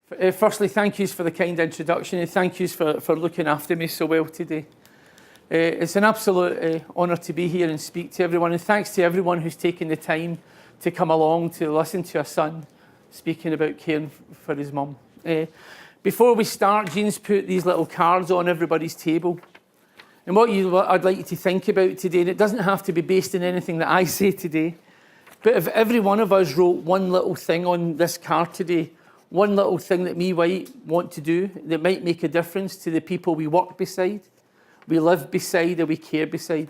Firstly, thank yous for the kind introduction and thank yous for looking after me so well today. It's an absolute honour to be here and speak to everyone, and thanks to everyone who's taken the time to come along to listen to a son speaking about caring for his mum. Before we start, Jean's put these little cards on everybody's table. And what I'd like you to think about today, and it doesn't have to be based on anything that I say today, but if every one of us wrote one little thing on this card today, one little thing that me might want to do that might make a difference to the people we work beside, we live beside, or we care beside,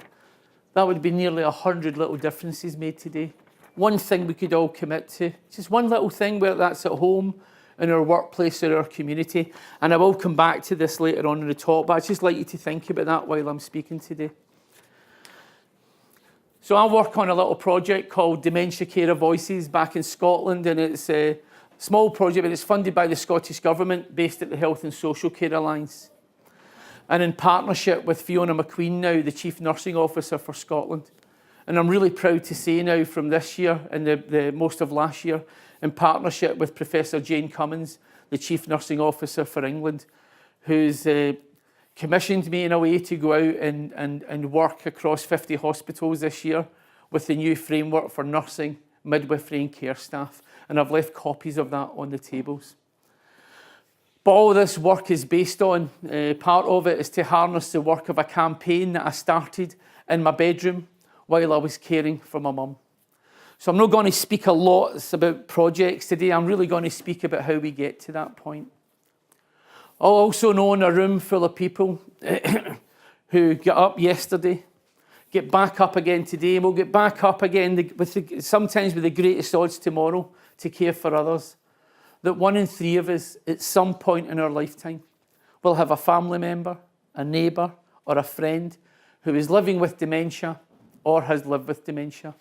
that would be nearly 100 little differences made today. One thing we could all commit to, just one little thing, whether that's at home, in our workplace, or our community. And I will come back to this later on in the talk, but I'd just like you to think about that while I'm speaking today. So I work on a little project called Dementia Carer Voices back in Scotland, and it's a small project, but it's funded by the Scottish Government, based at the Health and Social Care Alliance. And in partnership with Fiona McQueen now, the Chief Nursing Officer for Scotland. And I'm really proud to say now from this year and the most of last year, in partnership with Professor Jane Cummins, the Chief Nursing Officer for England, who's commissioned me in a way to go out and work across 50 hospitals this year with the new framework for nursing, midwifery and care staff. And I've left copies of that on the tables. But all this work is based on, part of it is to harness the work of a campaign that I started in my bedroom while I was caring for my mum. So I'm not going to speak a lot about projects today. I'm really going to speak about how we get to that point. I'll also know in a room full of people who got up yesterday, get back up again today, and we'll get back up again sometimes with the greatest odds tomorrow to care for others. That 1 in 3 of us at some point in our lifetime will have a family member, a neighbour or a friend who is living with dementia or has lived with dementia.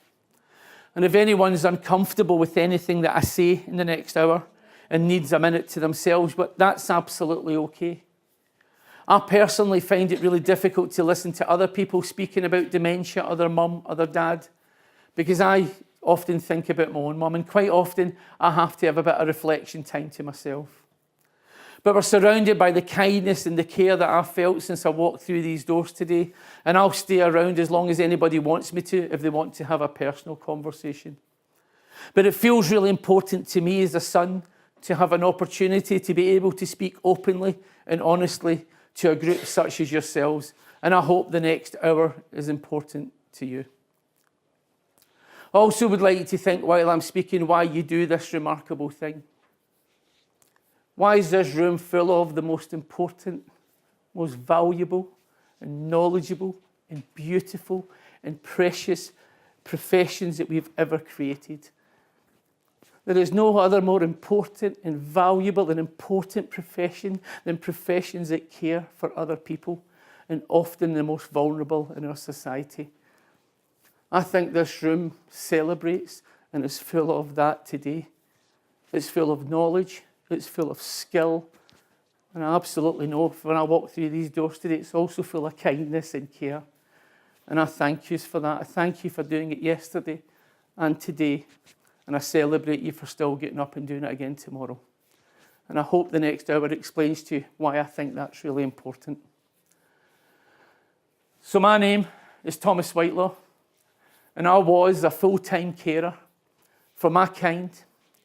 And if anyone's uncomfortable with anything that I say in the next hour and needs a minute to themselves, but that's absolutely okay. I personally find it really difficult to listen to other people speaking about dementia, or their mum, or their dad, because I often think about my own mum, and quite often I have to have a bit of reflection time to myself. But we're surrounded by the kindness and the care that I've felt since I walked through these doors today, and I'll stay around as long as anybody wants me to, if they want to have a personal conversation. But it feels really important to me as a son to have an opportunity to be able to speak openly and honestly to a group such as yourselves, and I hope the next hour is important to you. I also would like you to think while I'm speaking why you do this remarkable thing. Why is this room full of the most important, most valuable and knowledgeable and beautiful and precious professions that we've ever created? There is no other more important and valuable and important profession than professions that care for other people, and often the most vulnerable in our society. I think this room celebrates and is full of that today. It's full of knowledge, it's full of skill, and I absolutely know when I walk through these doors today, it's also full of kindness and care. And I thank you for that. I thank you for doing it yesterday and today. And I celebrate you for still getting up and doing it again tomorrow. And I hope the next hour explains to you why I think that's really important. So my name is Tommy Whitelaw, and I was a full-time carer for my kind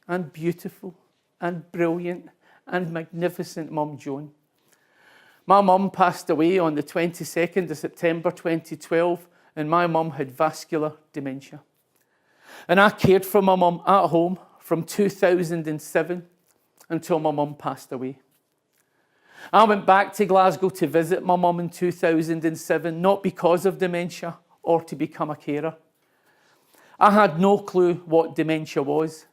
and beautiful and brilliant and magnificent mum Joan. My mum passed away on the 22nd of September 2012, and my mum had vascular dementia. And I cared for my mum at home from 2007 until my mum passed away. I went back to Glasgow to visit my mum in 2007, not because of dementia or to become a carer. I had no clue what dementia was,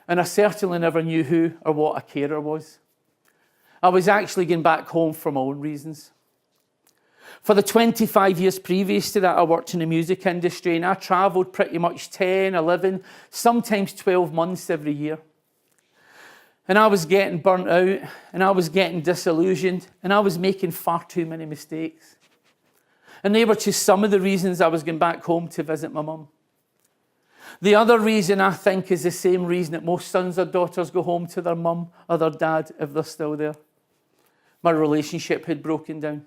and I certainly never knew who or what a carer was. I was actually going back home for my own reasons. For the 25 years previous to that, I worked in the music industry, and I travelled pretty much 10, 11, sometimes 12 months every year. And I was getting burnt out, and I was getting disillusioned, and I was making far too many mistakes. And they were just some of the reasons I was going back home to visit my mum. The other reason, I think, is the same reason that most sons or daughters go home to their mum or their dad if they're still there. My relationship had broken down.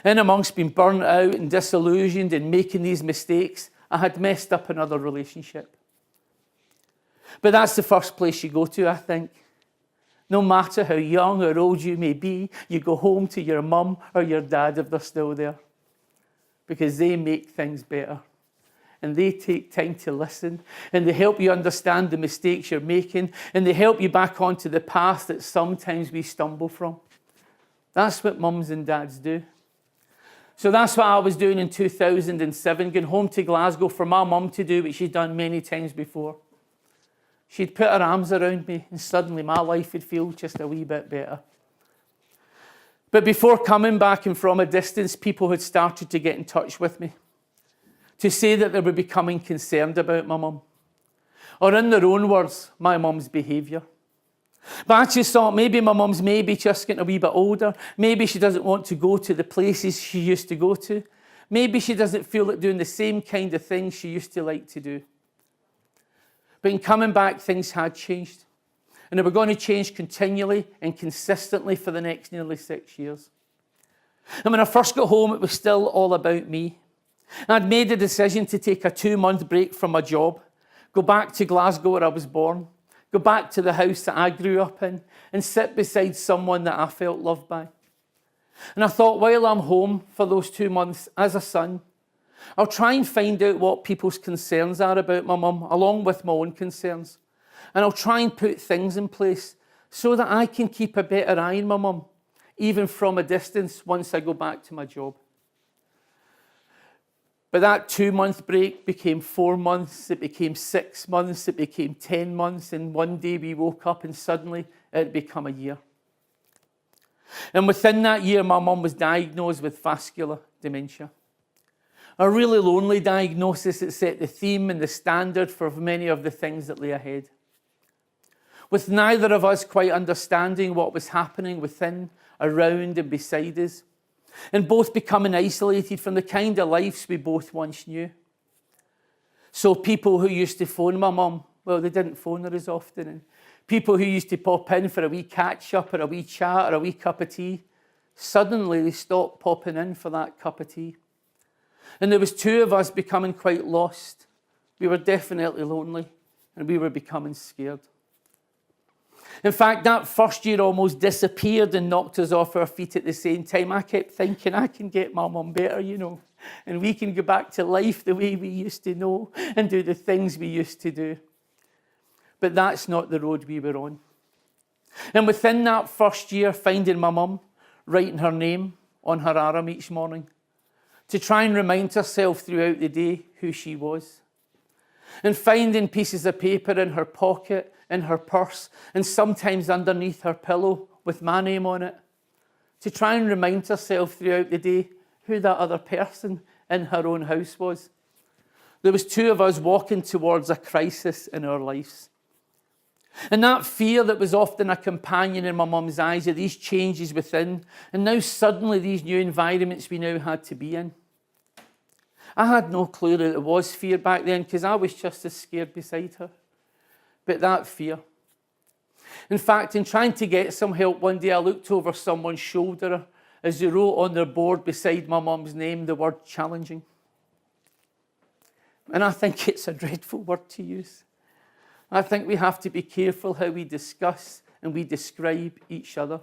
In amongst being burnt out and disillusioned and making these mistakes, I had messed up another relationship. But that's the first place you go to, I think. No matter how young or old you may be, you go home to your mum or your dad if they're still there. Because they make things better. And they take time to listen. And they help you understand the mistakes you're making. And they help you back onto the path that sometimes we stumble from. That's what mums and dads do. So that's what I was doing in 2007, going home to Glasgow for my mum to do what she'd done many times before. She'd put her arms around me and suddenly my life would feel just a wee bit better. But before coming back and from a distance, people had started to get in touch with me to say that they were becoming concerned about my mum. Or in their own words, my mum's behaviour. But I just thought maybe my mum's maybe just getting a wee bit older. Maybe she doesn't want to go to the places she used to go to. Maybe she doesn't feel like doing the same kind of things she used to like to do. But in coming back, things had changed. And they were going to change continually and consistently for the next nearly 6 years. And when I first got home, it was still all about me. I'd made a decision to take a 2-month break from my job, go back to Glasgow where I was born, go back to the house that I grew up in and sit beside someone that I felt loved by. And I thought, while I'm home for those 2 months as a son, I'll try and find out what people's concerns are about my mum, along with my own concerns. And I'll try and put things in place so that I can keep a better eye on my mum, even from a distance once I go back to my job. But that 2-month break became 4 months, it became 6 months, it became 10 months, and one day we woke up and suddenly it had become a year. And within that year, my mum was diagnosed with vascular dementia. A really lonely diagnosis that set the theme and the standard for many of the things that lay ahead. With neither of us quite understanding what was happening within, around and beside us, and both becoming isolated from the kind of lives we both once knew. So people who used to phone my mum, well, they didn't phone her as often. And people who used to pop in for a wee catch-up or a wee chat or a wee cup of tea, suddenly they stopped popping in for that cup of tea. And there was 2 of us becoming quite lost. We were definitely lonely and we were becoming scared. In fact, that first year almost disappeared and knocked us off our feet at the same time. I kept thinking, I can get my mum better, and we can go back to life the way we used to know and do the things we used to do. But that's not the road we were on. And within that first year, finding my mum, writing her name on her arm each morning to try and remind herself throughout the day who she was. And finding pieces of paper in her pocket, in her purse, and sometimes underneath her pillow with my name on it, to try and remind herself throughout the day who that other person in her own house was. There was 2 of us walking towards a crisis in our lives. And that fear that was often a companion in my mum's eyes of these changes within, and now suddenly these new environments we now had to be in. I had no clue that it was fear back then because I was just as scared beside her. But that fear. In fact, in trying to get some help one day, I looked over someone's shoulder as they wrote on their board beside my mum's name the word challenging. And I think it's a dreadful word to use. I think we have to be careful how we discuss and we describe each other.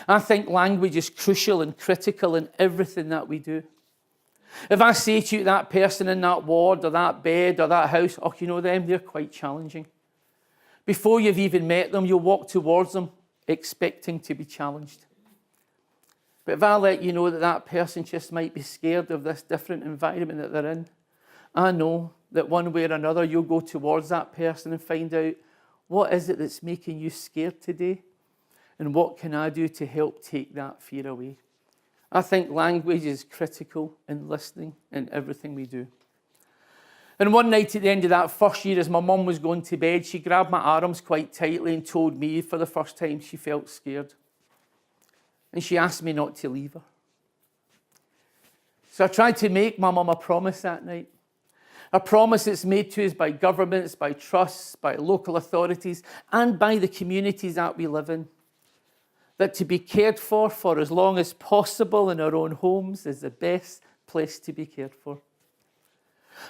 I think language is crucial and critical in everything that we do. If I say to you that person in that ward or that bed or that house, oh, you know them, they're quite challenging. Before you've even met them, you'll walk towards them expecting to be challenged. But if I let you know that that person just might be scared of this different environment that they're in, I know that one way or another you'll go towards that person and find out what is it that's making you scared today and what can I do to help take that fear away. I think language is critical in listening in everything we do. And one night at the end of that first year, as my mum was going to bed, she grabbed my arms quite tightly and told me for the first time she felt scared. And she asked me not to leave her. So I tried to make my mum a promise that night. A promise that's made to us by governments, by trusts, by local authorities, and by the communities that we live in. That to be cared for as long as possible in our own homes is the best place to be cared for.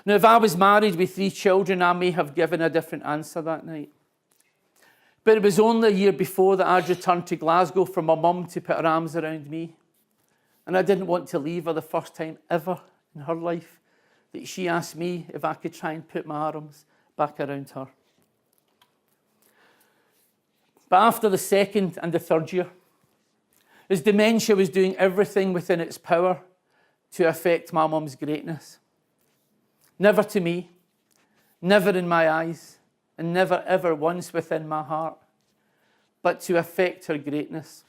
Now, if I was married with 3 children, I may have given a different answer that night. But it was only a year before that I'd returned to Glasgow for my mum to put her arms around me. And I didn't want to leave her the first time ever in her life that she asked me if I could try and put my arms back around her. But after the second and the third year, as dementia was doing everything within its power to affect my mum's greatness, never to me, never in my eyes, and never ever once within my heart, but to affect her greatness,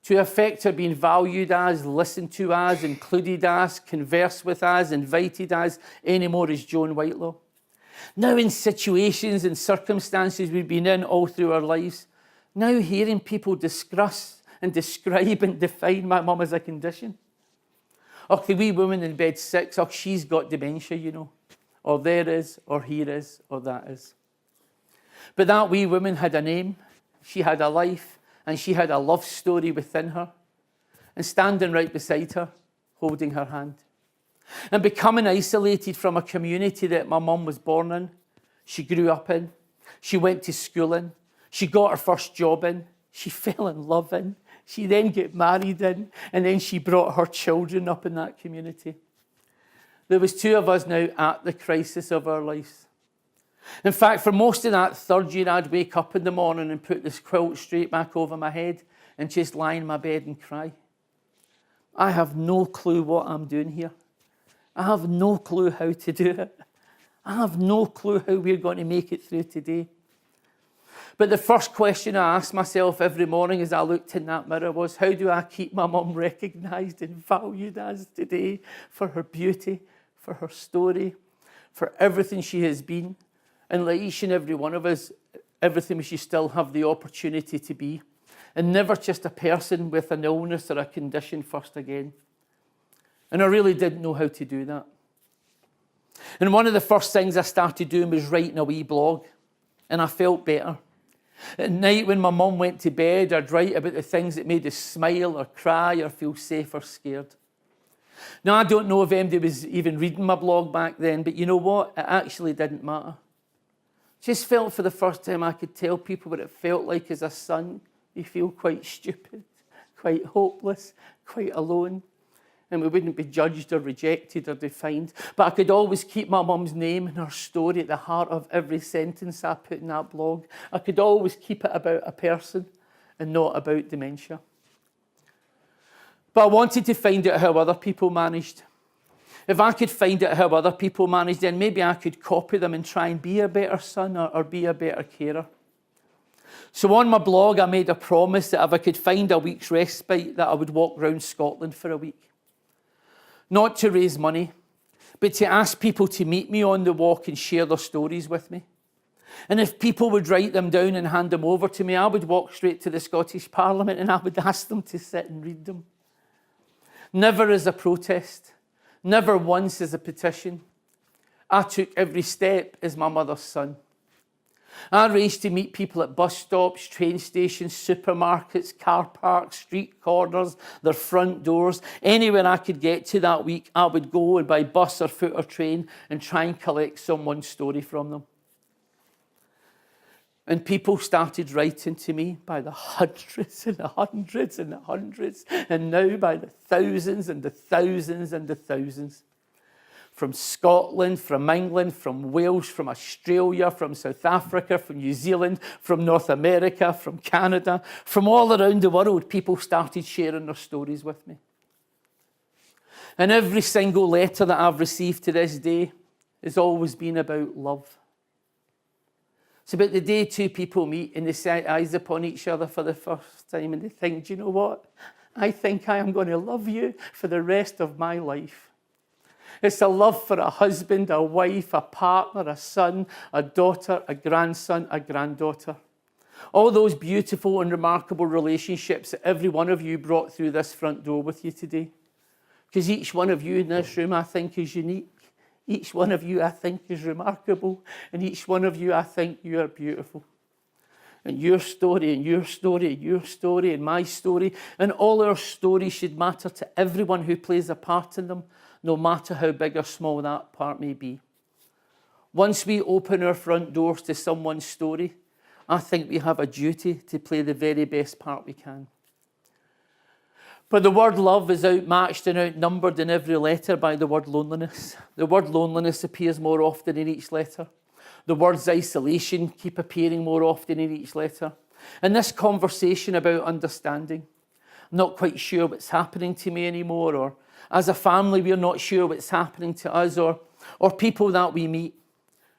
to affect her being valued as, listened to as, included as, conversed with as, invited as, anymore as Joan Whitelaw. Now in situations and circumstances we've been in all through our lives, now hearing people discuss and describe and define my mum as a condition. Or the wee woman in bed 6, oh, she's got dementia, you know. Or there is, or here is, or that is. But that wee woman had a name, she had a life, and she had a love story within her. And standing right beside her, holding her hand. And becoming isolated from a community that my mum was born in, she grew up in, she went to school in, she got her first job in, she fell in love in, she then got married in, and then she brought her children up in that community. There was 2 of us now at the crisis of our lives. In fact, for most of that third year, I'd wake up in the morning and put this quilt straight back over my head and just lie in my bed and cry. I have no clue what I'm doing here. I have no clue how to do it. I have no clue how we're going to make it through today. But the first question I asked myself every morning as I looked in that mirror was, how do I keep my mum recognised and valued as today for her beauty, for her story, for everything she has been, and like each and every one of us, everything we should still have the opportunity to be, and never just a person with an illness or a condition first again. And I really didn't know how to do that. And one of the first things I started doing was writing a wee blog, and I felt better. At night when my mum went to bed, I'd write about the things that made us smile or cry or feel safe or scared. Now, I don't know if anybody was even reading my blog back then, but you know what? It actually didn't matter. Just felt for the first time I could tell people what it felt like as a son. You feel quite stupid, quite hopeless, quite alone. And we wouldn't be judged or rejected or defined. But I could always keep my mum's name and her story at the heart of every sentence I put in that blog. I could always keep it about a person and not about dementia. But I wanted to find out how other people managed. If I could find out how other people managed, then maybe I could copy them and try and be a better son or be a better carer. So on my blog, I made a promise that if I could find a week's respite, that I would walk around Scotland for a week. Not to raise money, but to ask people to meet me on the walk and share their stories with me. And if people would write them down and hand them over to me, I would walk straight to the Scottish Parliament and I would ask them to sit and read them. Never as a protest, never once as a petition. I took every step as my mother's son. I raced to meet people at bus stops, train stations, supermarkets, car parks, street corners, their front doors. Anywhere I could get to that week, I would go and by bus or foot or train and try and collect someone's story from them. And people started writing to me by the hundreds and the hundreds and the hundreds, and now by the thousands and the thousands and the thousands. From Scotland, from England, from Wales, from Australia, from South Africa, from New Zealand, from North America, from Canada, from all around the world, people started sharing their stories with me. And every single letter that I've received to this day has always been about love. It's about the day 2 people meet and they set eyes upon each other for the first time and they think, do you know what? I think I am going to love you for the rest of my life. It's a love for a husband, a wife, a partner, a son, a daughter, a grandson, a granddaughter. All those beautiful and remarkable relationships that every one of you brought through this front door with you today. Because each one of you in this room, I think, is unique. Each one of you I think is remarkable, and each one of you I think you are beautiful. And your story, and your story, and your story, and my story, and all our stories should matter to everyone who plays a part in them, no matter how big or small that part may be. Once we open our front doors to someone's story, I think we have a duty to play the very best part we can. But the word love is outmatched and outnumbered in every letter by the word loneliness. The word loneliness appears more often in each letter. The words isolation keep appearing more often in each letter. And this conversation about understanding, I'm not quite sure what's happening to me anymore, or as a family we're not sure what's happening to us, or people that we meet,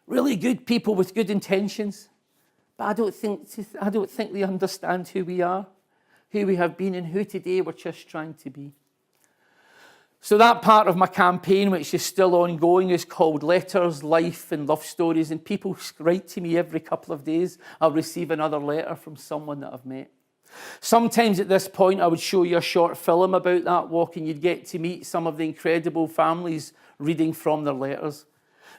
really good people with good intentions, but I don't think they understand who we are, who we have been, and who today we're just trying to be. So that part of my campaign, which is still ongoing, is called Letters, Life and Love Stories. And people write to me every couple of days. I'll receive another letter from someone that I've met. Sometimes at this point, I would show you a short film about that walk, and you'd get to meet some of the incredible families reading from their letters.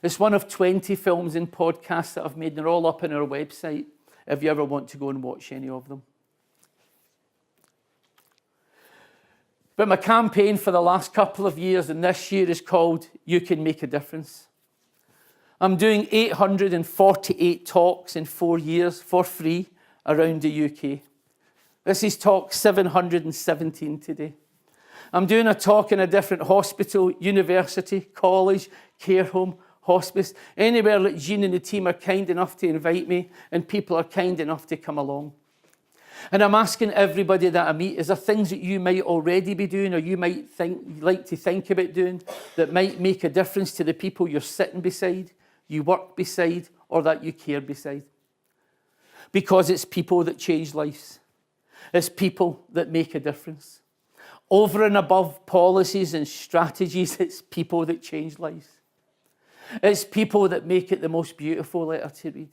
It's one of 20 films and podcasts that I've made. They're all up on our website if you ever want to go and watch any of them. But my campaign for the last couple of years and this year is called You Can Make a Difference. I'm doing 848 talks in 4 years for free around the UK. This is talk 717 today. I'm doing a talk in a different hospital, university, college, care home, hospice, anywhere that Jean and the team are kind enough to invite me and people are kind enough to come along. And I'm asking everybody that I meet, is there things that you might already be doing or you might like to think about doing that might make a difference to the people you're sitting beside, you work beside, or that you care beside? Because it's people that change lives. It's people that make a difference. Over and above policies and strategies, it's people that change lives. It's people that make it the most beautiful letter to read.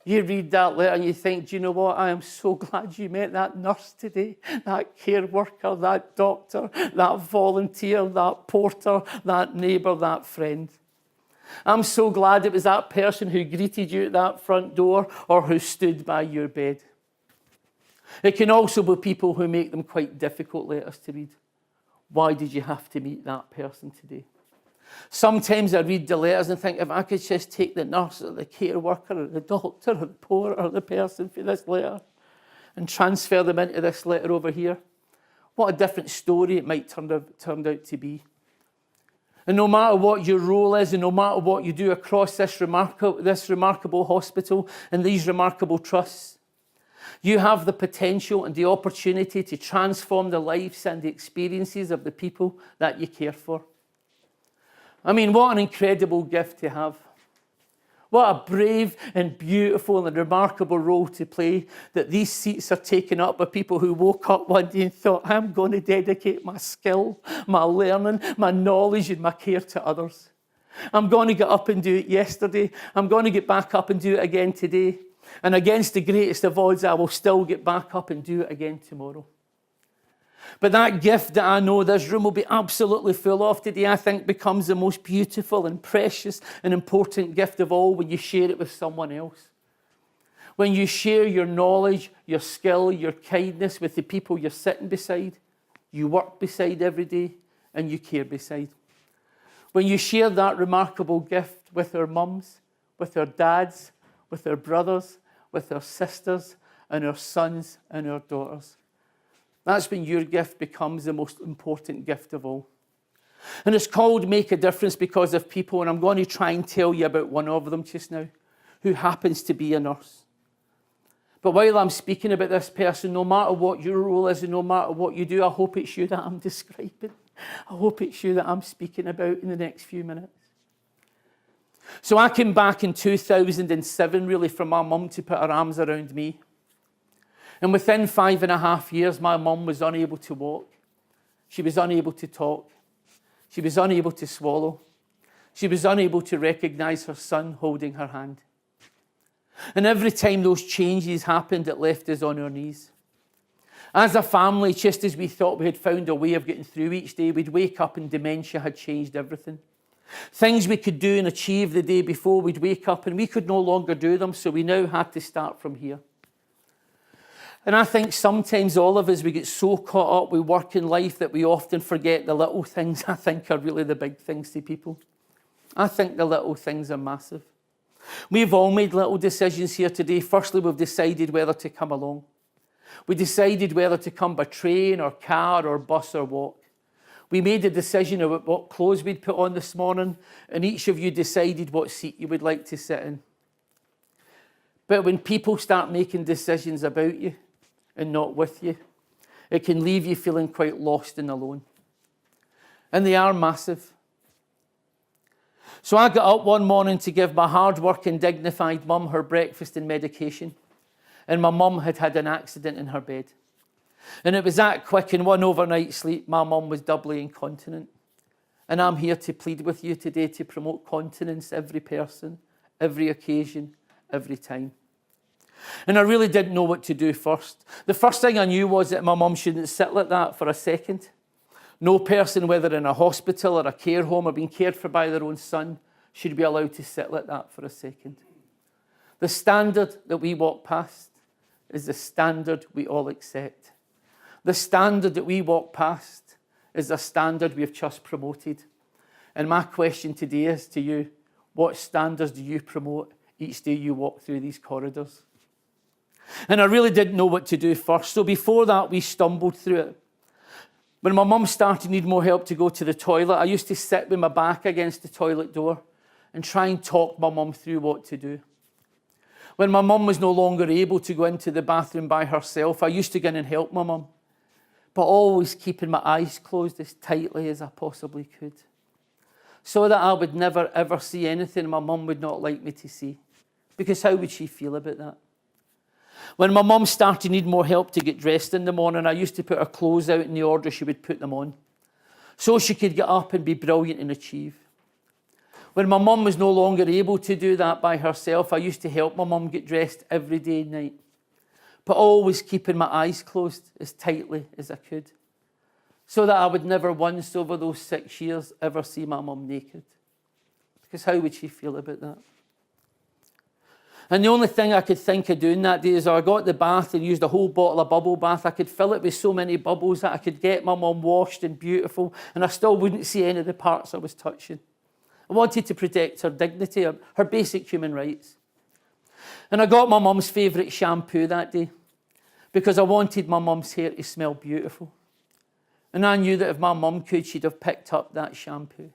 You read that letter and you think, do you know what? I am so glad you met that nurse today, that care worker, that doctor, that volunteer, that porter, that neighbour, that friend. I'm so glad it was that person who greeted you at that front door or who stood by your bed. It can also be people who make them quite difficult letters to read. Why did you have to meet that person today? Sometimes I read the letters and think, if I could just take the nurse or the care worker or the doctor or the porter or the person for this letter and transfer them into this letter over here, what a different story it might turn out to be. And no matter what your role is and no matter what you do across this remarkable hospital and these remarkable trusts, you have the potential and the opportunity to transform the lives and the experiences of the people that you care for. I mean, what an incredible gift to have. What a brave and beautiful and remarkable role to play, that these seats are taken up by people who woke up one day and thought, I'm going to dedicate my skill, my learning, my knowledge and my care to others. I'm going to get up and do it yesterday. I'm going to get back up and do it again today. And against the greatest of odds, I will still get back up and do it again tomorrow. But that gift that I know this room will be absolutely full of today, I think becomes the most beautiful and precious and important gift of all when you share it with someone else. When you share your knowledge, your skill, your kindness with the people you're sitting beside, you work beside every day, and you care beside. When you share that remarkable gift with our mums, with our dads, with our brothers, with our sisters, and our sons and our daughters. That's when your gift becomes the most important gift of all. And it's called Make a Difference because of people, and I'm going to try and tell you about one of them just now, who happens to be a nurse. But while I'm speaking about this person, no matter what your role is and no matter what you do, I hope it's you that I'm describing. I hope it's you that I'm speaking about in the next few minutes. So I came back in 2007, really, for my mum to put her arms around me. And within 5.5 years, my mum was unable to walk. She was unable to talk. She was unable to swallow. She was unable to recognise her son holding her hand. And every time those changes happened, it left us on our knees. As a family, just as we thought we had found a way of getting through each day, we'd wake up and dementia had changed everything. Things we could do and achieve the day before, we'd wake up and we could no longer do them, so we now had to start from here. And I think sometimes all of us, we get so caught up with work in life that we often forget the little things, I think, are really the big things to people. I think the little things are massive. We've all made little decisions here today. Firstly, we've decided whether to come along. We decided whether to come by train or car or bus or walk. We made a decision about what clothes we'd put on this morning, and each of you decided what seat you would like to sit in. But when people start making decisions about you and not with you, it can leave you feeling quite lost and alone. And they are massive. So I got up one morning to give my hard-working, dignified mum her breakfast and medication. And my mum had had an accident in her bed. And it was that quick, in one overnight sleep, my mum was doubly incontinent. And I'm here to plead with you today to promote continence every person, every occasion, every time. And I really didn't know what to do first. The first thing I knew was that my mum shouldn't sit like that for a second. No person, whether in a hospital or a care home or being cared for by their own son, should be allowed to sit like that for a second. The standard that we walk past is the standard we all accept. The standard that we walk past is the standard we have just promoted. And my question today is to you, what standards do you promote each day you walk through these corridors? And I really didn't know what to do first. So before that, we stumbled through it. When my mum started to need more help to go to the toilet, I used to sit with my back against the toilet door and try and talk my mum through what to do. When my mum was no longer able to go into the bathroom by herself, I used to go in and help my mum, but always keeping my eyes closed as tightly as I possibly could, so that I would never ever see anything my mum would not like me to see, because how would she feel about that? When my mum started to need more help to get dressed in the morning, I used to put her clothes out in the order she would put them on, so she could get up and be brilliant and achieve. When my mum was no longer able to do that by herself, I used to help my mum get dressed every day and night, but always keeping my eyes closed as tightly as I could, so that I would never once over those 6 years ever see my mum naked. Because how would she feel about that? And the only thing I could think of doing that day is I got the bath and used a whole bottle of bubble bath. I could fill it with so many bubbles that I could get my mum washed and beautiful, and I still wouldn't see any of the parts I was touching. I wanted to protect her dignity, her basic human rights. And I got my mum's favourite shampoo that day because I wanted my mum's hair to smell beautiful. And I knew that if my mum could, she'd have picked up that shampoo.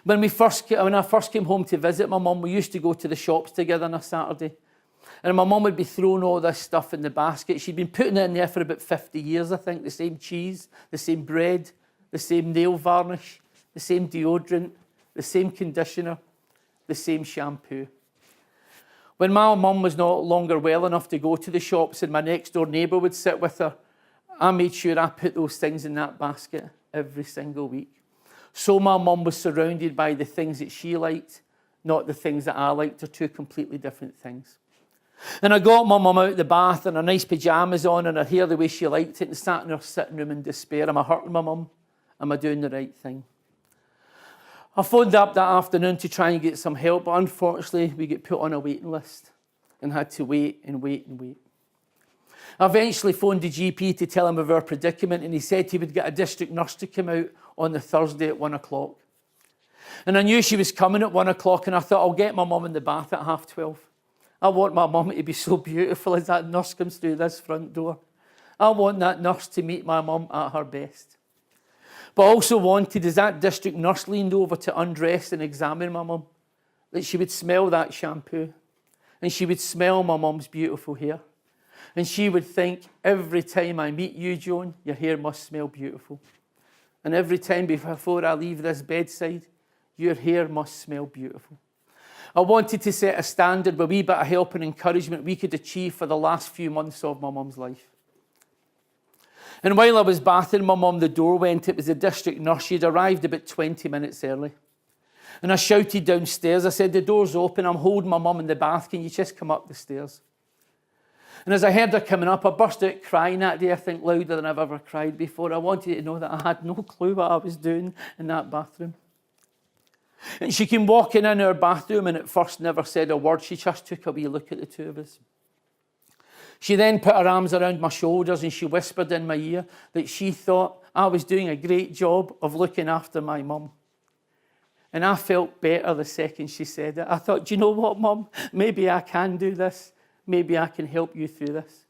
When I first came home to visit my mum, we used to go to the shops together on a Saturday. And my mum would be throwing all this stuff in the basket. She'd been putting it in there for about 50 years, I think. The same cheese, the same bread, the same nail varnish, the same deodorant, the same conditioner, the same shampoo. When my mum was no longer well enough to go to the shops and my next door neighbour would sit with her, I made sure I put those things in that basket every single week. So my mum was surrounded by the things that she liked, not the things that I liked. They're two completely different things. And I got my mum out of the bath and her nice pyjamas on and her hair the way she liked it and sat in her sitting room in despair. Am I hurting my mum? Am I doing the right thing? I phoned up that afternoon to try and get some help, but unfortunately we get put on a waiting list and had to wait and wait and wait. I eventually phoned the GP to tell him of our predicament, and he said he would get a district nurse to come out on the Thursday at 1 o'clock. And I knew she was coming at 1 o'clock, and I thought, I'll get my mum in the bath at 12:30. I want my mum to be so beautiful as that nurse comes through this front door. I want that nurse to meet my mum at her best. But I also wanted, as that district nurse leaned over to undress and examine my mum, that she would smell that shampoo, and she would smell my mum's beautiful hair. And she would think, every time I meet you, Joan, your hair must smell beautiful. And every time before I leave this bedside, your hair must smell beautiful. I wanted to set a standard with a wee bit of help and encouragement we could achieve for the last few months of my mum's life. And while I was bathing my mum, the door went. It was the district nurse. She'd arrived about 20 minutes early. And I shouted downstairs. I said, the door's open. I'm holding my mum in the bath. Can you just come up the stairs? And as I heard her coming up, I burst out crying that day, I think louder than I've ever cried before. I wanted to know that I had no clue what I was doing in that bathroom. And she came walking in our bathroom and at first never said a word. She just took a wee look at the two of us. She then put her arms around my shoulders and she whispered in my ear that she thought I was doing a great job of looking after my mum. And I felt better the second she said it. I thought, do you know what, Mum? Maybe I can do this. Maybe I can help you through this.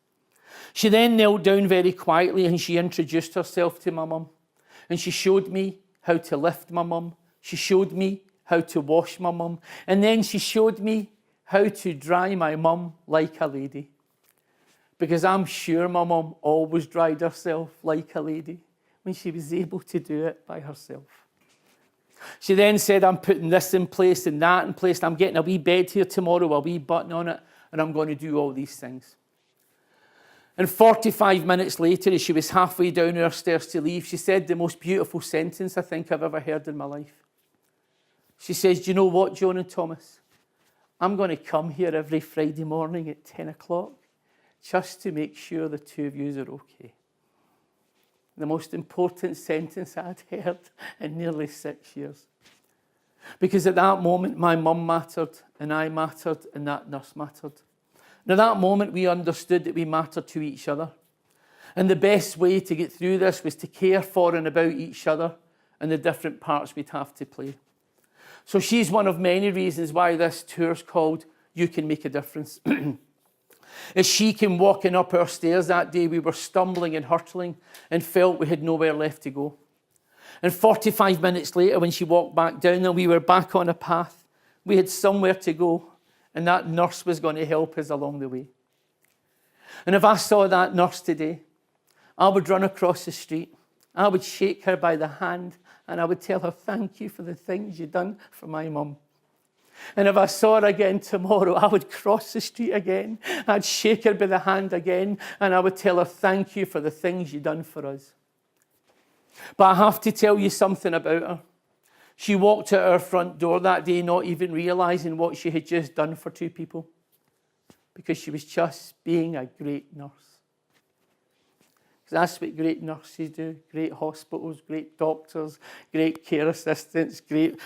She then knelt down very quietly and she introduced herself to my mum. And she showed me how to lift my mum. She showed me how to wash my mum. And then she showed me how to dry my mum like a lady. Because I'm sure my mum always dried herself like a lady when she was able to do it by herself. She then said, I'm putting this in place and that in place. I'm getting a wee bed here tomorrow, a wee button on it, and I'm going to do all these things. And 45 minutes later, as she was halfway down our stairs to leave, she said the most beautiful sentence I think I've ever heard in my life. She says, do you know what, John and Thomas? I'm going to come here every Friday morning at 10 o'clock just to make sure the two of you are okay. The most important sentence I'd heard in nearly 6 years. Because at that moment, my mum mattered, and I mattered, and that nurse mattered. And at that moment, we understood that we mattered to each other. And the best way to get through this was to care for and about each other and the different parts we'd have to play. So she's one of many reasons why this tour's called You Can Make a Difference. As she came walking up our stairs that day, we were stumbling and hurtling and felt we had nowhere left to go. And 45 minutes later, when she walked back down and we were back on a path, we had somewhere to go, and that nurse was going to help us along the way. And if I saw that nurse today, I would run across the street, I would shake her by the hand, and I would tell her, thank you for the things you've done for my mum. And if I saw her again tomorrow, I would cross the street again. I'd shake her by the hand again, and I would tell her, thank you for the things you've done for us. But I have to tell you something about her. She walked out our front door that day, not even realising what she had just done for two people, because she was just being a great nurse. Because that's what great nurses do, great hospitals, great doctors, great care assistants, great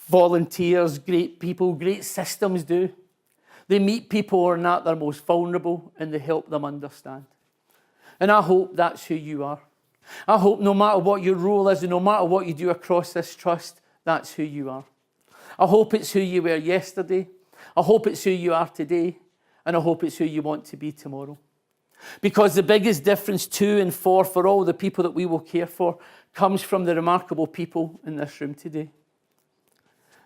volunteers, great people, great systems do. They meet people who are at their most vulnerable and they help them understand. And I hope that's who you are. I hope no matter what your role is and no matter what you do across this trust, that's who you are. I hope it's who you were yesterday. I hope it's who you are today. And I hope it's who you want to be tomorrow. Because the biggest difference to and for all the people that we will care for comes from the remarkable people in this room today.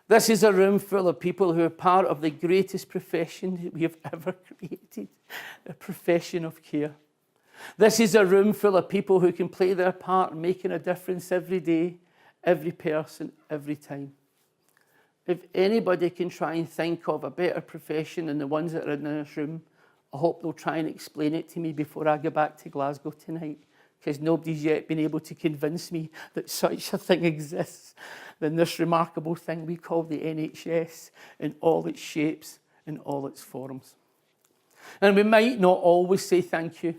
This is a room full of people who are part of the greatest profession that we have ever created, the profession of care. This is a room full of people who can play their part in making a difference every day, every person, every time. If anybody can try and think of a better profession than the ones that are in this room, I hope they'll try and explain it to me before I go back to Glasgow tonight, because nobody's yet been able to convince me that such a thing exists than this remarkable thing we call the NHS in all its shapes and all its forms. And we might not always say thank you.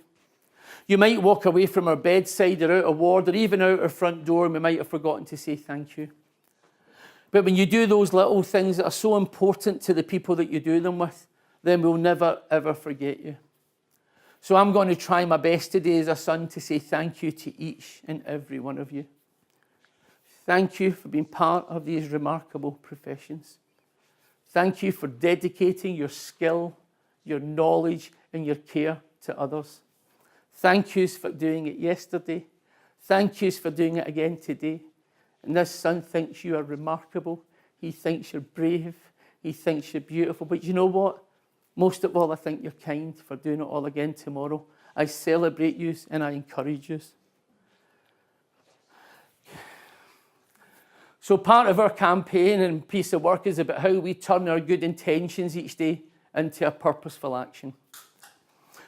You might walk away from our bedside or out a ward or even out our front door and we might have forgotten to say thank you. But when you do those little things that are so important to the people that you do them with, then we'll never, ever forget you. So I'm going to try my best today as a son to say thank you to each and every one of you. Thank you for being part of these remarkable professions. Thank you for dedicating your skill, your knowledge, and your care to others. Thank you for doing it yesterday. Thank you for doing it again today. And this son thinks you are remarkable. He thinks you're brave. He thinks you're beautiful. But you know what? Most of all, I think you're kind for doing it all again tomorrow. I celebrate you and I encourage you. So part of our campaign and piece of work is about how we turn our good intentions each day into a purposeful action.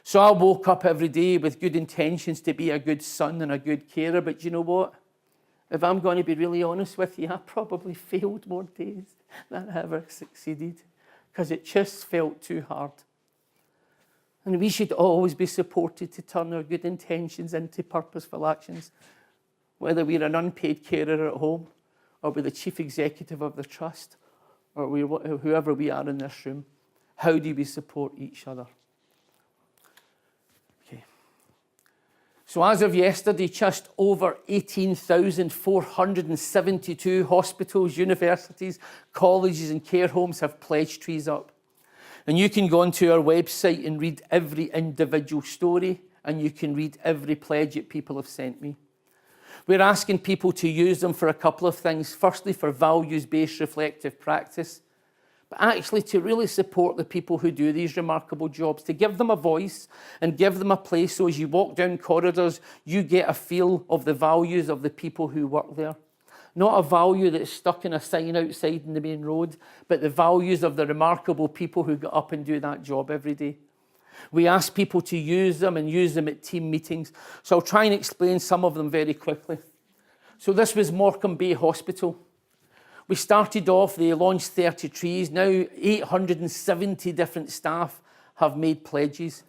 So I woke up every day with good intentions to be a good son and a good carer, but you know what? If I'm going to be really honest with you, I probably failed more days than I ever succeeded because it just felt too hard. And we should always be supported to turn our good intentions into purposeful actions, whether we're an unpaid carer at home Are we the chief executive of the trust? Or whoever we are in this room? How do we support each other? Okay. So as of yesterday, just over 18,472 hospitals, universities, colleges and care homes have pledged trees up. And you can go onto our website and read every individual story, and you can read every pledge that people have sent me. We're asking people to use them for a couple of things. Firstly, for values-based reflective practice, but actually to really support the people who do these remarkable jobs, to give them a voice and give them a place so as you walk down corridors, you get a feel of the values of the people who work there. Not a value that's stuck in a sign outside in the main road, but the values of the remarkable people who get up and do that job every day. We ask people to use them and use them at team meetings. So I'll try and explain some of them very quickly. So this was Morecambe Bay Hospital. We started off, they launched 30 trees. Now 870 different staff have made pledges.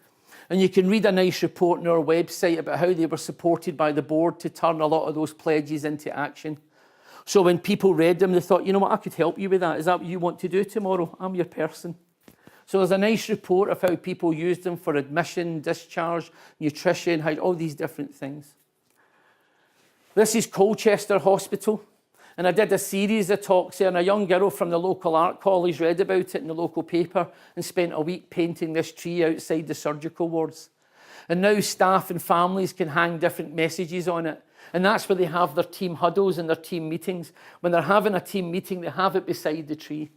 And you can read a nice report on our website about how they were supported by the board to turn a lot of those pledges into action. So when people read them, they thought, you know what, I could help you with that. Is that what you want to do tomorrow? I'm your person. So there's a nice report of how people used them for admission, discharge, nutrition, all these different things. This is Colchester Hospital. And I did a series of talks there, and a young girl from the local art college read about it in the local paper and spent a week painting this tree outside the surgical wards. And now staff and families can hang different messages on it. And that's where they have their team huddles and their team meetings. When they're having a team meeting, they have it beside the tree.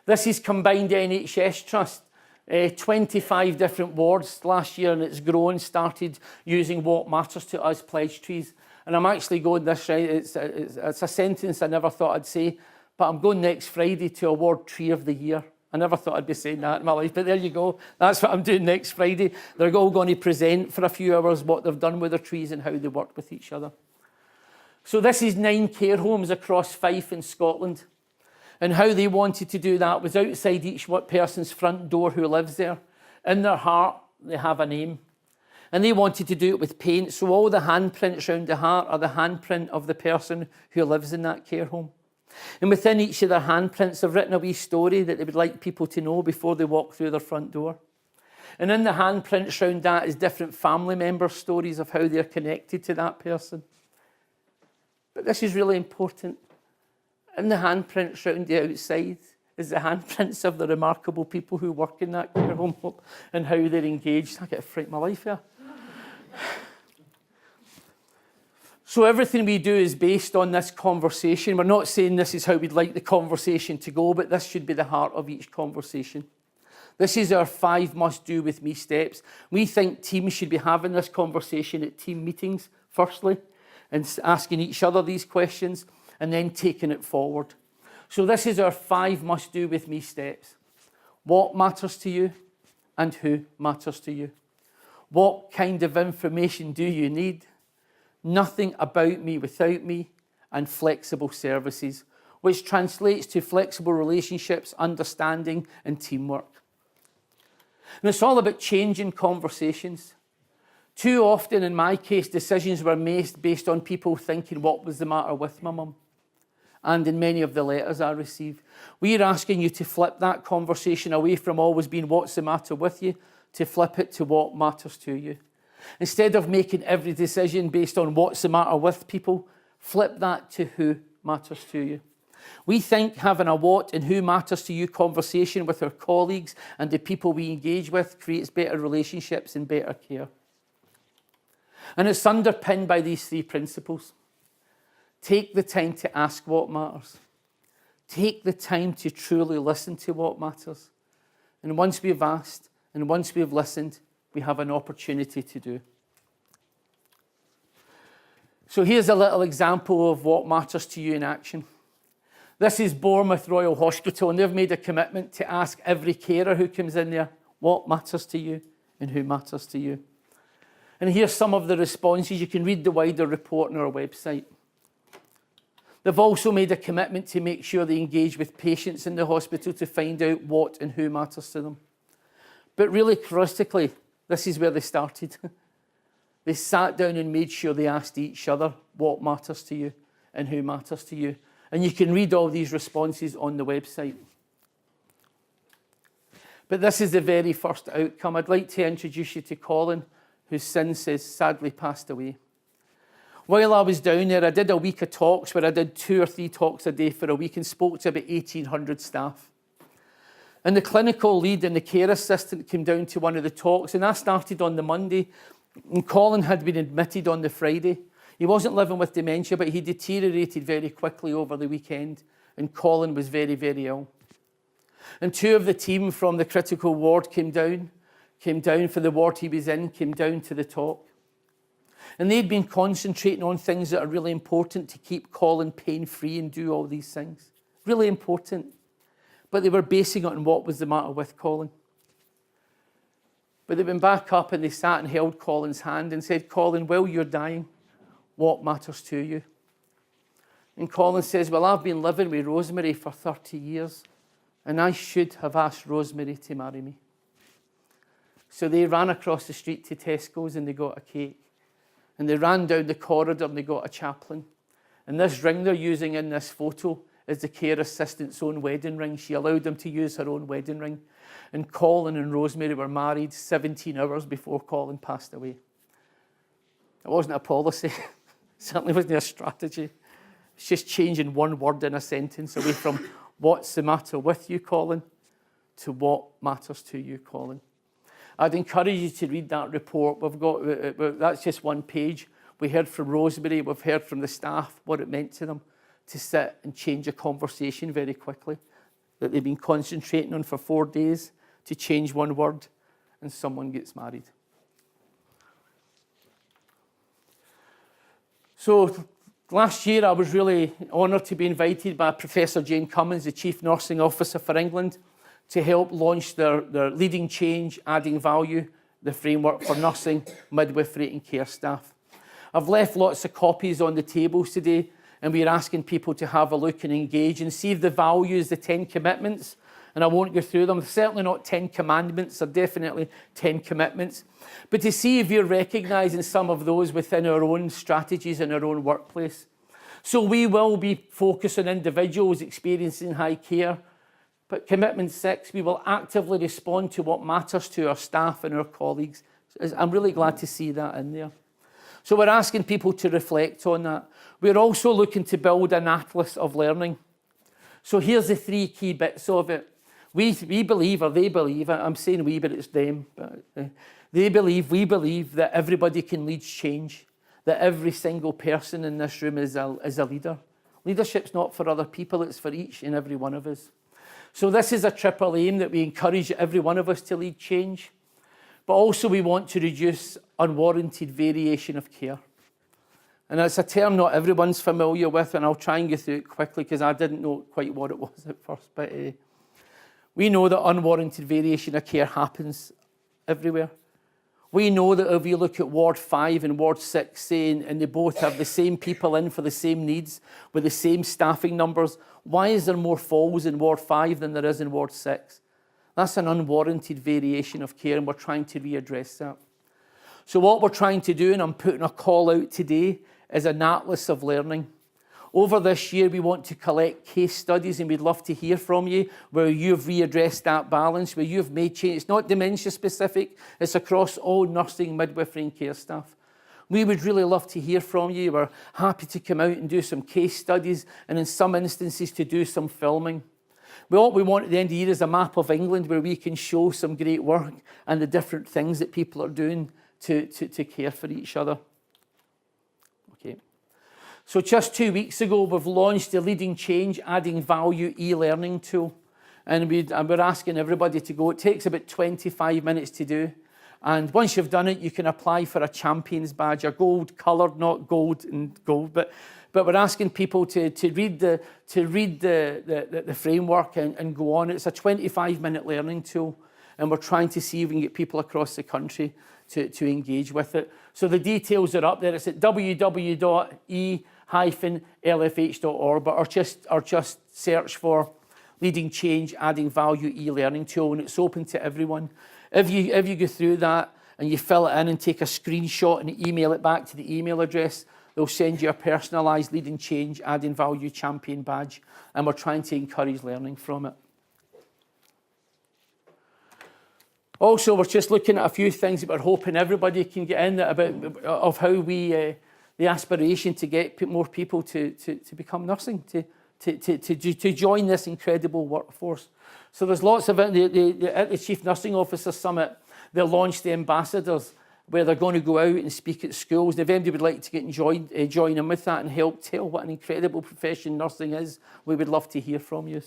This is Combined NHS Trust. 25 different wards last year, and it's grown, started using What Matters to Us pledge trees. And I'm actually going this right, it's a sentence I never thought I'd say, but I'm going next Friday to award Tree of the Year. I never thought I'd be saying that in my life, but there you go. That's what I'm doing next Friday. They're all going to present for a few hours what they've done with their trees and how they work with each other. So this is 9 care homes across Fife in Scotland. And how they wanted to do that was outside each person's front door who lives there. In their heart, they have a name. And they wanted to do it with paint, so all the handprints around the heart are the handprint of the person who lives in that care home. And within each of their handprints, they've written a wee story that they would like people to know before they walk through their front door. And in the handprints around that is different family member stories of how they're connected to that person. But this is really important. In the handprints around the outside is the handprints of the remarkable people who work in that care home and how they're engaged. I get a fright in my life here. So everything we do is based on this conversation. We're not saying this is how we'd like the conversation to go, but this should be the heart of each conversation. This is our 5 must-do with me steps. We think teams should be having this conversation at team meetings, firstly, and asking each other these questions, and then taking it forward. So this is our 5 must-do with me steps. What matters to you and who matters to you? What kind of information do you need? Nothing about me without me, and flexible services, which translates to flexible relationships, understanding and teamwork. And it's all about changing conversations. Too often, in my case, decisions were made based on people thinking, what was the matter with my mum? And in many of the letters I received. We're asking you to flip that conversation away from always being what's the matter with you, to flip it to what matters to you. Instead of making every decision based on what's the matter with people, flip that to who matters to you. We think having a what and who matters to you conversation with our colleagues and the people we engage with creates better relationships and better care. And it's underpinned by these 3 principles. Take the time to ask what matters. Take the time to truly listen to what matters. And once we've asked and once we've listened, we have an opportunity to do. So here's a little example of what matters to you in action. This is Bournemouth Royal Hospital, and they've made a commitment to ask every carer who comes in there what matters to you and who matters to you. And here's some of the responses. You can read the wider report on our website. They've also made a commitment to make sure they engage with patients in the hospital to find out what and who matters to them. But really, critically, this is where they started. They sat down and made sure they asked each other what matters to you and who matters to you. And you can read all these responses on the website. But this is the very first outcome. I'd like to introduce you to Colin, who since has sadly passed away. While I was down there, I did a week of talks where I did 2 or 3 talks a day for a week and spoke to about 1,800 staff. And the clinical lead and the care assistant came down to one of the talks, and I started on the Monday, and Colin had been admitted on the Friday. He wasn't living with dementia, but he deteriorated very quickly over the weekend, and Colin was very, very ill. And 2 of the team from the critical ward came down for the ward he was in, came down to the talk. And they'd been concentrating on things that are really important to keep Colin pain-free and do all these things. Really important. But they were basing it on what was the matter with Colin. But they went back up and they sat and held Colin's hand and said, Colin, while you're dying, what matters to you? And Colin says, well, I've been living with Rosemary for 30 years and I should have asked Rosemary to marry me. So they ran across the street to Tesco's and they got a cake. And they ran down the corridor and they got a chaplain. And this ring they're using in this photo is the care assistant's own wedding ring. She allowed them to use her own wedding ring. And Colin and Rosemary were married 17 hours before Colin passed away. It wasn't a policy. It certainly wasn't a strategy. It's just changing one word in a sentence away from what's the matter with you, Colin, to what matters to you, Colin. I'd encourage you to read that report. That's just one page. We heard from Rosemary, we've heard from the staff what it meant to them to sit and change a conversation very quickly that they've been concentrating on for 4 days to change one word and someone gets married. So last year I was really honoured to be invited by Professor Jane Cummins, the Chief Nursing Officer for England, to help launch their Leading Change, Adding Value, the framework for nursing, midwifery and care staff. I've left lots of copies on the tables today and we're asking people to have a look and engage and see if the values, the 10 commitments, and I won't go through them, certainly not 10 commandments, they're definitely 10 commitments, but to see if you're recognising some of those within our own strategies in our own workplace. So we will be focused on individuals experiencing high care, but commitment 6, we will actively respond to what matters to our staff and our colleagues. I'm really glad to see that in there. So we're asking people to reflect on that. We're also looking to build an atlas of learning. So here's the 3 key bits of it. We believe, or they believe, I'm saying we, but it's them. But we believe that everybody can lead change, that every single person in this room is a leader. Leadership's not for other people, it's for each and every one of us. So this is a triple aim that we encourage every one of us to lead change, but also we want to reduce unwarranted variation of care. And it's a term not everyone's familiar with, and I'll try and go through it quickly because I didn't know quite what it was at first. But we know that unwarranted variation of care happens everywhere. We know that if you look at Ward 5 and Ward 6, saying, and they both have the same people in for the same needs with the same staffing numbers, why is there more falls in Ward 5 than there is in Ward 6? That's an unwarranted variation of care, and we're trying to readdress that. So what we're trying to do, and I'm putting a call out today, is an atlas of learning. Over this year, we want to collect case studies, and we'd love to hear from you where you've readdressed that balance, where you've made change. It's not dementia specific, it's across all nursing, midwifery and care staff. We would really love to hear from you. We're happy to come out and do some case studies, and in some instances to do some filming. What we want at the end of the year is a map of England where we can show some great work and the different things that people are doing to care for each other. Okay. So just 2 weeks ago, we've launched the Leading Change, Adding Value e-learning tool. And we're asking everybody to go. It takes about 25 minutes to do. And once you've done it, you can apply for a champion's badge, a gold coloured, not gold and gold, but we're asking people to read the framework and go on. It's a 25-minute learning tool, and we're trying to see if we can get people across the country to engage with it. So the details are up there. It's at www.e-lfh.org, or just search for Leading Change, Adding Value e-learning tool, and it's open to everyone. If you go through that and you fill it in and take a screenshot and email it back to the email address, they'll send you a personalised Leading Change, Adding Value Champion badge, and we're trying to encourage learning from it. Also, we're just looking at a few things that we're hoping everybody can get in of how we, the aspiration to get more people to become nursing, to join this incredible workforce. So there's lots of it. At the Chief Nursing Officer Summit, they'll launch the ambassadors, where they're going to go out and speak at schools. If anybody would like to get join in with that and help tell what an incredible profession nursing is, we would love to hear from you.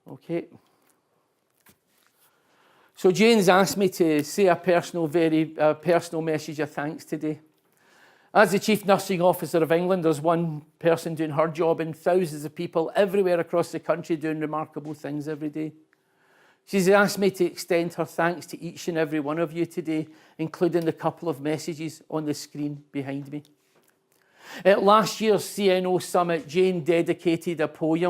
Okay. So Jane's asked me to say a personal message of thanks today. As the Chief Nursing Officer of England, there's one person doing her job and thousands of people everywhere across the country doing remarkable things every day. She's asked me to extend her thanks to each and every one of you today, including the couple of messages on the screen behind me. At last year's CNO Summit, Jane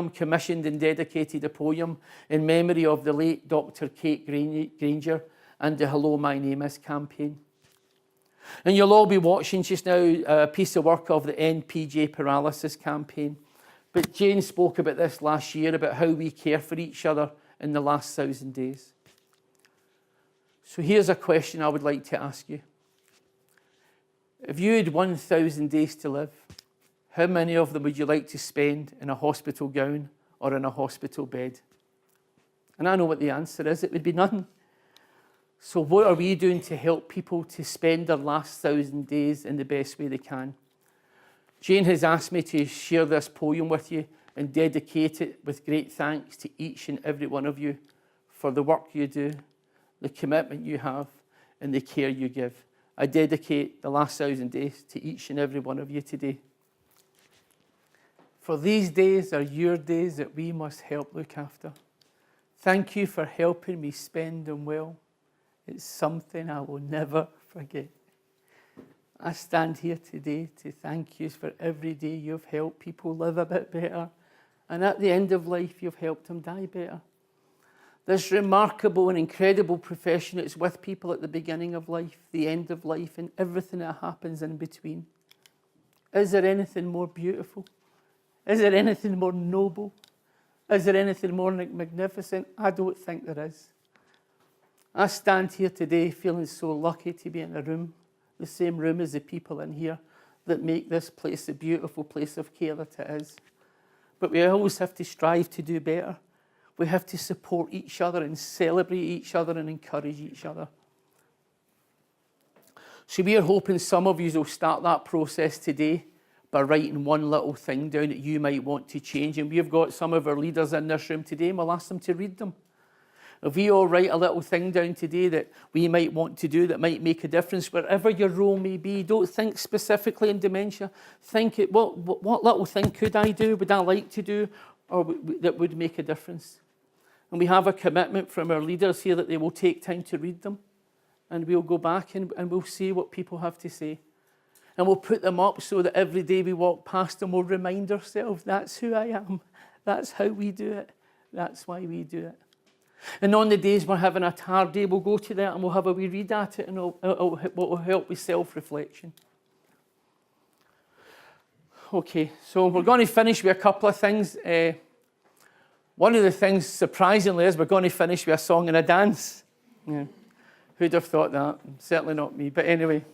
commissioned and dedicated a poem in memory of the late Dr. Kate Granger and the Hello, My Name Is campaign. And you'll all be watching just now a piece of work of the NPJ Paralysis campaign. But Jane spoke about this last year, about how we care for each other in the last 1,000 days. So here's a question I would like to ask you. If you had 1,000 days to live, how many of them would you like to spend in a hospital gown or in a hospital bed? And I know what the answer is. It would be none. So what are we doing to help people to spend their last 1,000 days in the best way they can? Jane has asked me to share this poem with you and dedicate it with great thanks to each and every one of you for the work you do, the commitment you have, and the care you give. I dedicate the last 1,000 days to each and every one of you today. For these days are your days that we must help look after. Thank you for helping me spend them well. It's something I will never forget. I stand here today to thank you for every day you've helped people live a bit better, and at the end of life you've helped them die better. This remarkable and incredible profession is with people at the beginning of life, the end of life, and everything that happens in between. Is there anything more beautiful? Is there anything more noble? Is there anything more magnificent? I don't think there is. I stand here today feeling so lucky to be in a room, the same room as the people in here that make this place the beautiful place of care that it is. But we always have to strive to do better. We have to support each other and celebrate each other and encourage each other. So we are hoping some of you will start that process today by writing one little thing down that you might want to change. And we've got some of our leaders in this room today, and we'll ask them to read them. If we all write a little thing down today that we might want to do that might make a difference, wherever your role may be, don't think specifically in dementia. Think, what little thing could I do, would I like to do, or that would make a difference? And we have a commitment from our leaders here that they will take time to read them. And we'll go back and we'll see what people have to say. And we'll put them up so that every day we walk past them, we'll remind ourselves, that's who I am. That's how we do it. That's why we do it. And on the days we're having a tired day, we'll go to that and we'll have a wee read at it, and it'll help with self-reflection. Okay, so we're going to finish with a couple of things. One of the things, surprisingly, is we're going to finish with a song and a dance. Yeah. Who'd have thought that? Certainly not me. But anyway,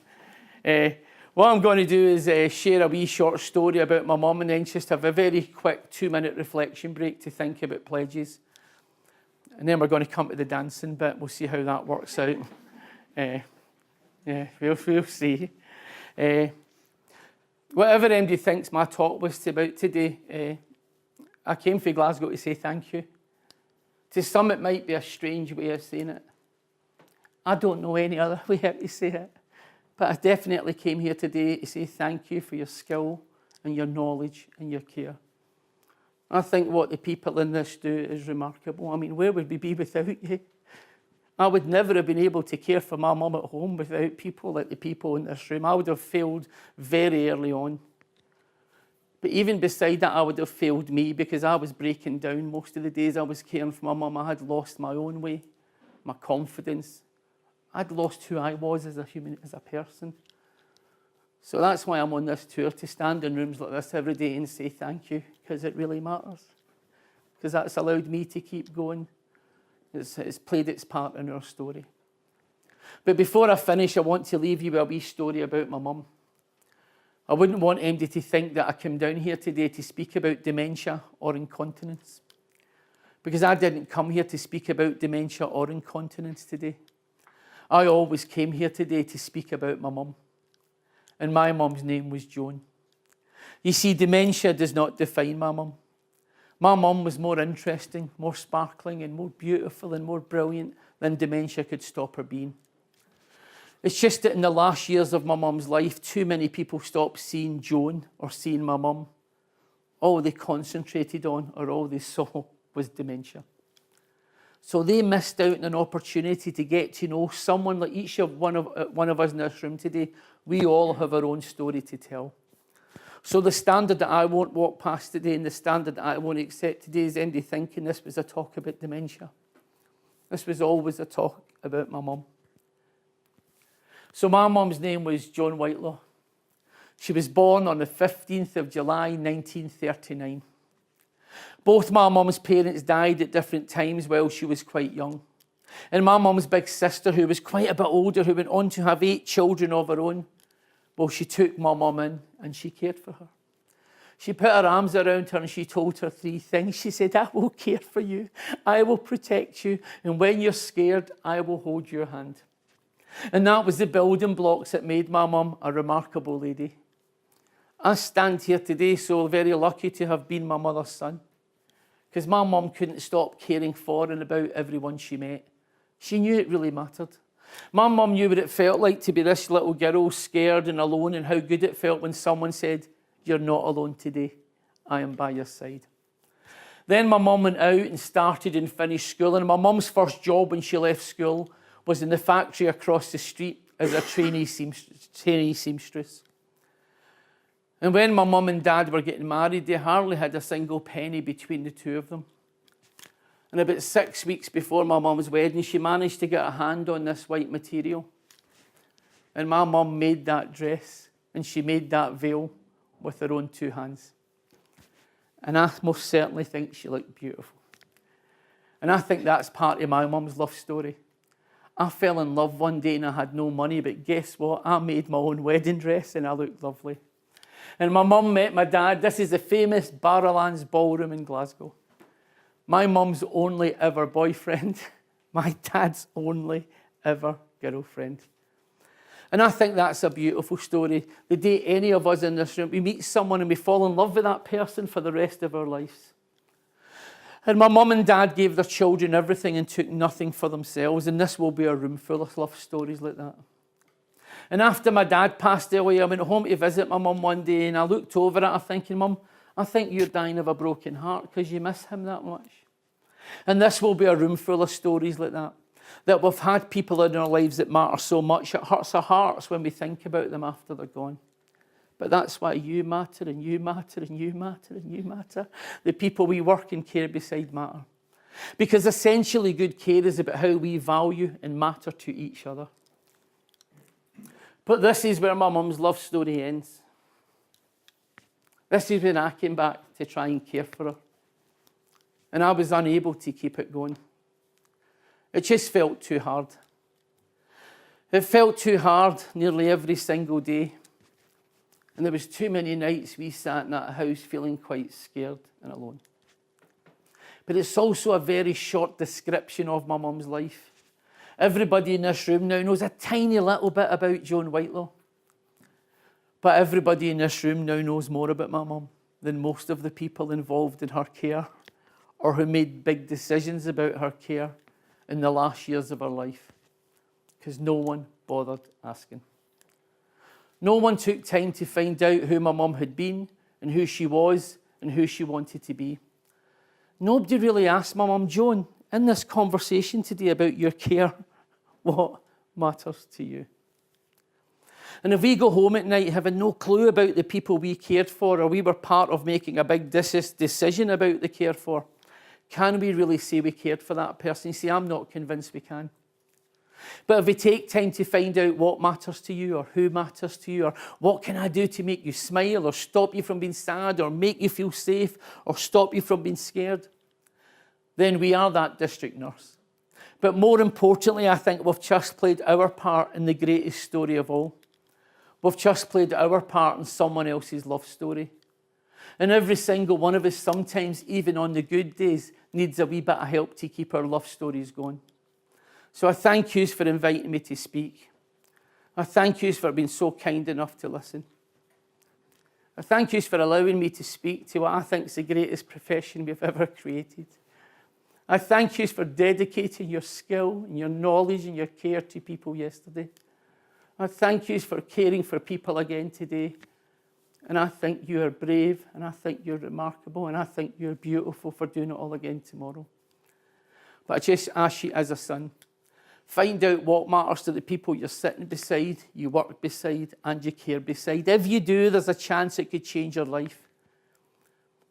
what I'm going to do is share a wee short story about my mum, and then just have a very quick 2-minute reflection break to think about pledges. And then we're going to come to the dancing bit. We'll see how that works out. We'll see. Whatever MD thinks my talk was about today, I came from Glasgow to say thank you. To some it might be a strange way of saying it. I don't know any other way to say it. But I definitely came here today to say thank you for your skill and your knowledge and your care. I think what the people in this do is remarkable. I mean, where would we be without you? I would never have been able to care for my mum at home without people like the people in this room. I would have failed very early on. But even beside that, I would have failed me because I was breaking down most of the days I was caring for my mum. I had lost my own way, my confidence. I'd lost who I was as a human, as a person. So that's why I'm on this tour, to stand in rooms like this every day and say thank you, because it really matters. Because that's allowed me to keep going. It's played its part in our story. But before I finish, I want to leave you with a wee story about my mum. I wouldn't want anybody to think that I came down here today to speak about dementia or incontinence. Because I didn't come here to speak about dementia or incontinence today. I always came here today to speak about my mum. And my mum's name was Joan. You see, dementia does not define my mum. My mum was more interesting, more sparkling, and more beautiful and more brilliant than dementia could stop her being. It's just that in the last years of my mum's life, too many people stopped seeing Joan or seeing my mum. All they concentrated on or all they saw was dementia. So they missed out on an opportunity to get to know someone like each of one of us in this room today. We all have our own story to tell. So the standard that I won't walk past today and the standard that I won't accept today is anybody thinking this was a talk about dementia. This was always a talk about my mum. So my mum's name was Joan Whitelaw. She was born on the 15th of July, 1939. Both my mum's parents died at different times while she was quite young. And my mum's big sister, who was quite a bit older, who went on to have 8 children of her own, well, she took my mum in and she cared for her. She put her arms around her and she told her 3 things. She said, I will care for you, I will protect you, and when you're scared, I will hold your hand. And that was the building blocks that made my mum a remarkable lady. I stand here today so very lucky to have been my mother's son, because my mum couldn't stop caring for and about everyone she met. She knew it really mattered. My mum knew what it felt like to be this little girl, scared and alone, and how good it felt when someone said, you're not alone today, I am by your side. Then my mum went out and started and finished school, and my mum's first job when she left school was in the factory across the street as a trainee seamstress. And when my mum and dad were getting married, they hardly had a single penny between the two of them. And about 6 weeks before my mum's wedding, she managed to get a hand on this white material. And my mum made that dress, and she made that veil with her own 2 hands. And I most certainly think she looked beautiful. And I think that's part of my mum's love story. I fell in love one day and I had no money, but guess what? I made my own wedding dress and I looked lovely. And my mum met my dad. This is the famous Barrowlands Ballroom in Glasgow. My mum's only ever boyfriend, my dad's only ever girlfriend. And I think that's a beautiful story. The day any of us in this room, we meet someone and we fall in love with that person for the rest of our lives. And my mum and dad gave their children everything and took nothing for themselves. And this will be a room full of love stories like that. And after my dad passed away, I went home to visit my mum one day and I looked over at her thinking, Mum, I think you're dying of a broken heart because you miss him that much. And this will be a room full of stories like that. That we've had people in our lives that matter so much, it hurts our hearts when we think about them after they're gone. But that's why you matter, and you matter, and you matter, and you matter. The people we work and care beside matter. Because essentially good care is about how we value and matter to each other. But this is where my mum's love story ends. This is when I came back to try and care for her. And I was unable to keep it going. It just felt too hard. It felt too hard nearly every single day. And there was too many nights we sat in that house feeling quite scared and alone. But it's also a very short description of my mum's life. Everybody in this room now knows a tiny little bit about Joan Whitelaw. But everybody in this room now knows more about my mum than most of the people involved in her care or who made big decisions about her care in the last years of her life. Because no one bothered asking. No one took time to find out who my mum had been and who she was and who she wanted to be. Nobody really asked my mum, Joan, in this conversation today about your care, what matters to you? And if we go home at night having no clue about the people we cared for, or we were part of making a big decision about the care for, can we really say we cared for that person? You see, I'm not convinced we can. But if we take time to find out what matters to you or who matters to you or what can I do to make you smile or stop you from being sad or make you feel safe or stop you from being scared, then we are that district nurse. But more importantly, I think we've just played our part in the greatest story of all. We've just played our part in someone else's love story. And every single one of us, sometimes even on the good days, needs a wee bit of help to keep our love stories going. So I thank you for inviting me to speak. I thank you for being so kind enough to listen. I thank you for allowing me to speak to what I think is the greatest profession we've ever created. I thank you for dedicating your skill and your knowledge and your care to people yesterday. I thank you for caring for people again today. And I think you are brave, and I think you're remarkable, and I think you're beautiful for doing it all again tomorrow. But I just ask you as a son, find out what matters to the people you're sitting beside, you work beside, and you care beside. If you do, there's a chance it could change your life.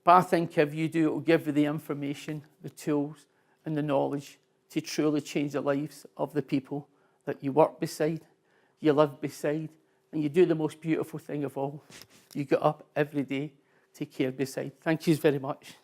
But I think if you do, it will give you the information, the tools, and the knowledge to truly change the lives of the people that you work beside, you live beside, and you do the most beautiful thing of all. You get up every day to care beside. Thank you very much.